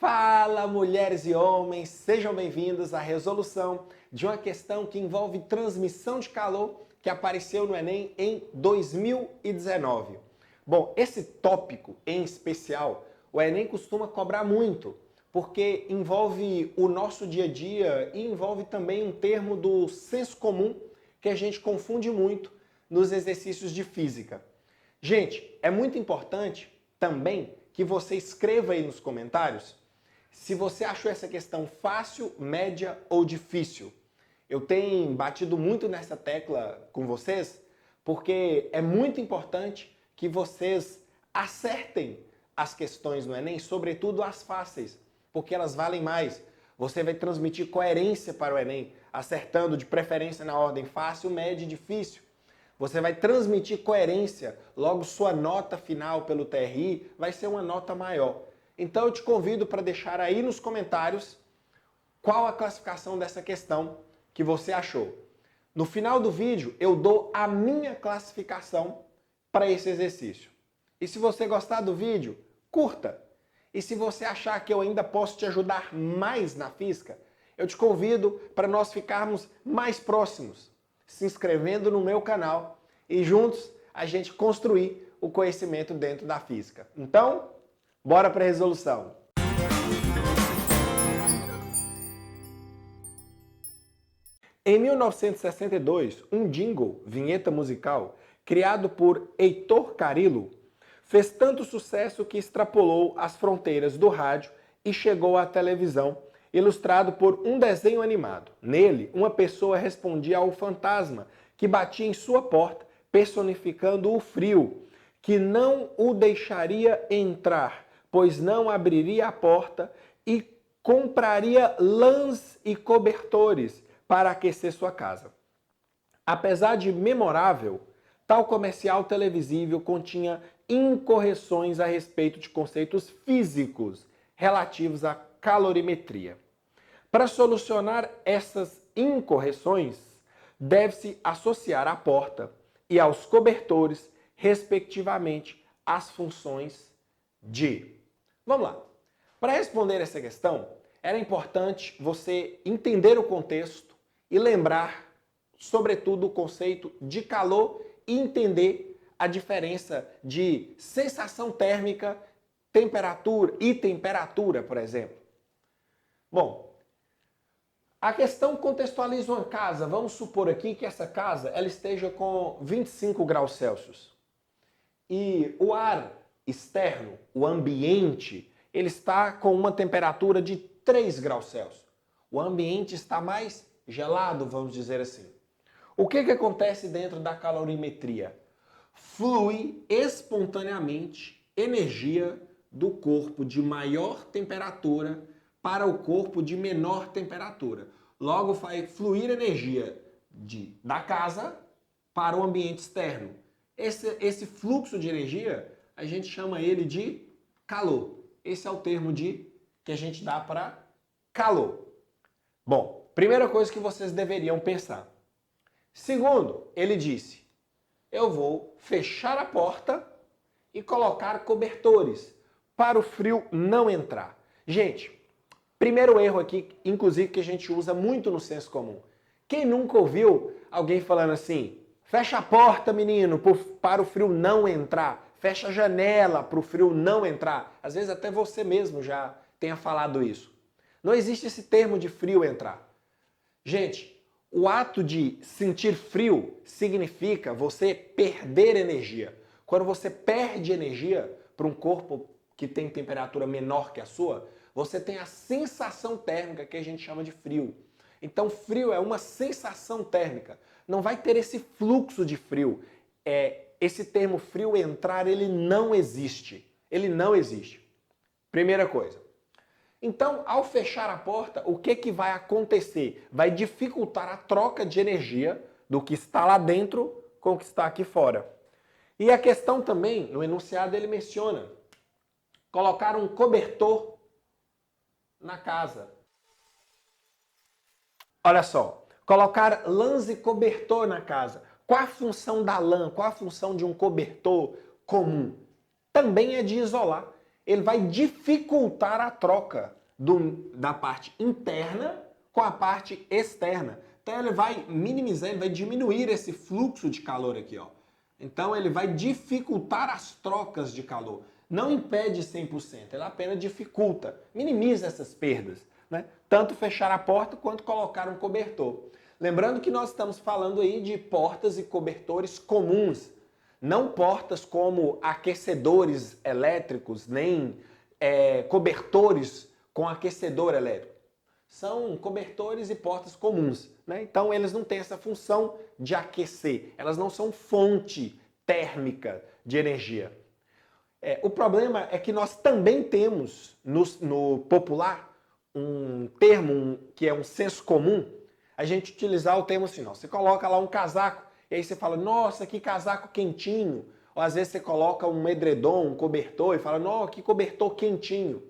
Fala, mulheres e homens, sejam bem-vindos à resolução de uma questão que envolve transmissão de calor que apareceu no Enem em 2019. Bom, esse tópico em especial, o Enem costuma cobrar muito, porque envolve o nosso dia a dia e envolve também um termo do senso comum que a gente confunde muito nos exercícios de física. Gente, é muito importante também que você escreva aí nos comentários se você achou essa questão fácil, média ou difícil. Eu tenho batido muito nessa tecla com vocês porque é muito importante que vocês acertem as questões no Enem, sobretudo as fáceis, porque elas valem mais. Você vai transmitir coerência para o Enem, acertando de preferência na ordem fácil, média e difícil. Você vai transmitir coerência, logo sua nota final pelo TRI vai ser uma nota maior. Então eu te convido para deixar aí nos comentários qual a classificação dessa questão que você achou. No final do vídeo eu dou a minha classificação para esse exercício. E se você gostar do vídeo, curta. E se você achar que eu ainda posso te ajudar mais na física, eu te convido para nós ficarmos mais próximos, se inscrevendo no meu canal e juntos a gente construir o conhecimento dentro da física. Então, bora para a resolução. Em 1962, um jingle, vinheta musical, criado por Heitor Carillo, fez tanto sucesso que extrapolou as fronteiras do rádio e chegou à televisão, ilustrado por um desenho animado. Nele, uma pessoa respondia ao fantasma que batia em sua porta, personificando o frio, que não o deixaria entrar, pois não abriria a porta e compraria lãs e cobertores para aquecer sua casa. Apesar de memorável, tal comercial televisível continha incorreções a respeito de conceitos físicos relativos à calorimetria. Para solucionar essas incorreções, deve-se associar à porta e aos cobertores, respectivamente, as funções de... Vamos lá. Para responder essa questão, era importante você entender o contexto e lembrar, sobretudo, o conceito de calor e entender a diferença de sensação térmica, temperatura, por exemplo. Bom, a questão contextualiza uma casa. Vamos supor aqui que essa casa ela esteja com 25 graus Celsius. E o ar externo, o ambiente, ele está com uma temperatura de 3 graus Celsius. O ambiente está mais gelado, vamos dizer assim. O que acontece dentro da calorimetria? Flui espontaneamente energia do corpo de maior temperatura para o corpo de menor temperatura. Logo, vai fluir energia da casa para o ambiente externo. Esse fluxo de energia, a gente chama ele de calor. Esse é o termo que a gente dá para calor. Bom, primeira coisa que vocês deveriam pensar. Segundo, ele disse, eu vou fechar a porta e colocar cobertores para o frio não entrar. Gente, primeiro erro aqui, inclusive, que a gente usa muito no senso comum. Quem nunca ouviu alguém falando assim, fecha a porta, menino, para o frio não entrar. Fecha a janela para o frio não entrar. Às vezes até você mesmo já tenha falado isso. Não existe esse termo de frio entrar. Gente, o ato de sentir frio significa você perder energia. Quando você perde energia para um corpo que tem temperatura menor que a sua, você tem a sensação térmica que a gente chama de frio. Então, frio é uma sensação térmica. Não vai ter esse fluxo de frio. Esse termo frio entrar, ele não existe. Ele não existe. Primeira coisa. Então, ao fechar a porta, o que vai acontecer? Vai dificultar a troca de energia do que está lá dentro com o que está aqui fora. E a questão também, no enunciado, ele menciona colocar um cobertor na casa. Olha só, colocar lãs e cobertor na casa. Qual a função da lã? Qual a função de um cobertor comum? Também é de isolar. ele vai dificultar a troca da parte interna com a parte externa. Então ele vai minimizar, ele vai diminuir esse fluxo de calor aqui, ó. Então ele vai dificultar as trocas de calor. Não impede 100%, ele apenas dificulta, minimiza essas perdas, né? Tanto fechar a porta quanto colocar um cobertor. Lembrando que nós estamos falando aí de portas e cobertores comuns, não portas como aquecedores elétricos, nem cobertores com aquecedor elétrico. São cobertores e portas comuns, né? Então eles não têm essa função de aquecer, elas não são fonte térmica de energia. O problema é que nós também temos no popular um termo que é um senso comum, a gente utilizar o termo assim, ó, você coloca lá um casaco e aí você fala, nossa, que casaco quentinho. Ou às vezes você coloca um edredom, um cobertor e fala, nossa, que cobertor quentinho.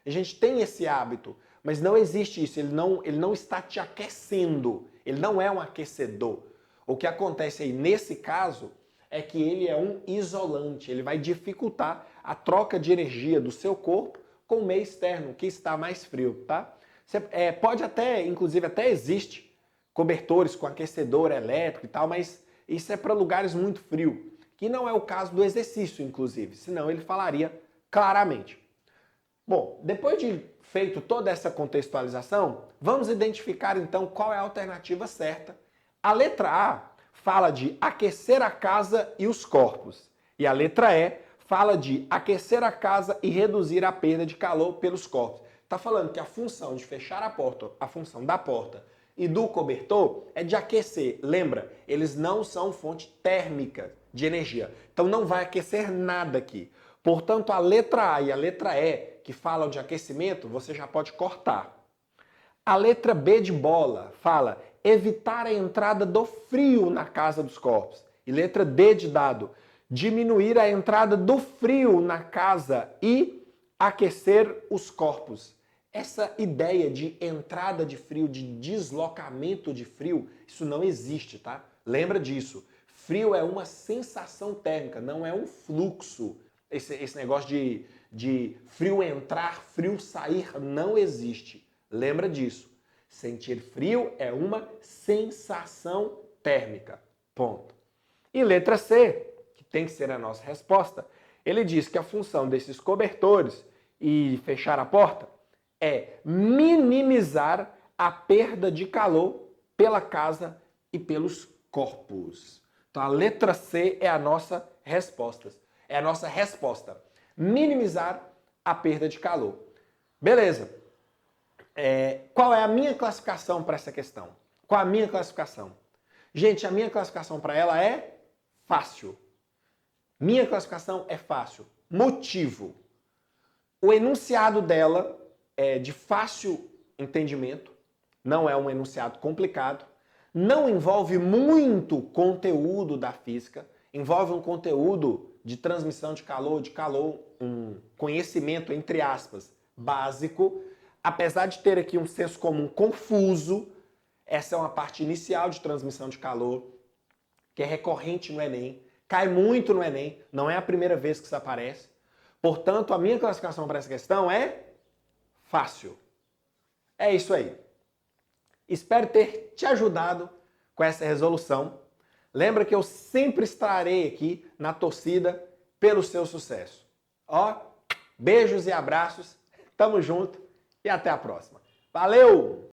A gente tem esse hábito, mas não existe isso, ele não está te aquecendo, ele não é um aquecedor. O que acontece aí nesse caso é que ele é um isolante, ele vai dificultar a troca de energia do seu corpo com o meio externo, que está mais frio, tá? Pode até, inclusive até existe cobertores com aquecedor elétrico e tal, mas isso é para lugares muito frios, que não é o caso do exercício, inclusive, senão ele falaria claramente. Bom, depois de feito toda essa contextualização, vamos identificar então qual é a alternativa certa. A letra A fala de aquecer a casa e os corpos, e a letra E fala de aquecer a casa e reduzir a perda de calor pelos corpos. Está falando que a função de fechar a porta, a função da porta e do cobertor é de aquecer. Lembra, eles não são fonte térmica de energia. Então não vai aquecer nada aqui. Portanto, a letra A e a letra E, que falam de aquecimento, você já pode cortar. A letra B de bola fala evitar a entrada do frio na casa dos corpos. E letra D de dado, diminuir a entrada do frio na casa e aquecer os corpos. Essa ideia de entrada de frio, de deslocamento de frio, isso não existe, tá? Lembra disso. Frio é uma sensação térmica, não é um fluxo. Esse negócio de frio entrar, frio sair, não existe. Lembra disso. Sentir frio é uma sensação térmica. Ponto. E letra C, que tem que ser a nossa resposta, ele diz que a função desses cobertores e fechar a porta é minimizar a perda de calor pela casa e pelos corpos. Então a letra C é a nossa resposta. É a nossa resposta. Minimizar a perda de calor. Beleza. Qual é a minha classificação para essa questão? Qual a minha classificação? Gente, a minha classificação para ela é fácil. Minha classificação é fácil. Motivo. O enunciado dela é de fácil entendimento, não é um enunciado complicado, não envolve muito conteúdo da física, envolve um conteúdo de transmissão de calor, um conhecimento, entre aspas, básico. Apesar de ter aqui um senso comum confuso, essa é uma parte inicial de transmissão de calor, que é recorrente no Enem, cai muito no Enem, não é a primeira vez que isso aparece. Portanto, a minha classificação para essa questão é fácil. É isso aí. Espero ter te ajudado com essa resolução. Lembra que eu sempre estarei aqui na torcida pelo seu sucesso. Ó, beijos e abraços, tamo junto e até a próxima. Valeu!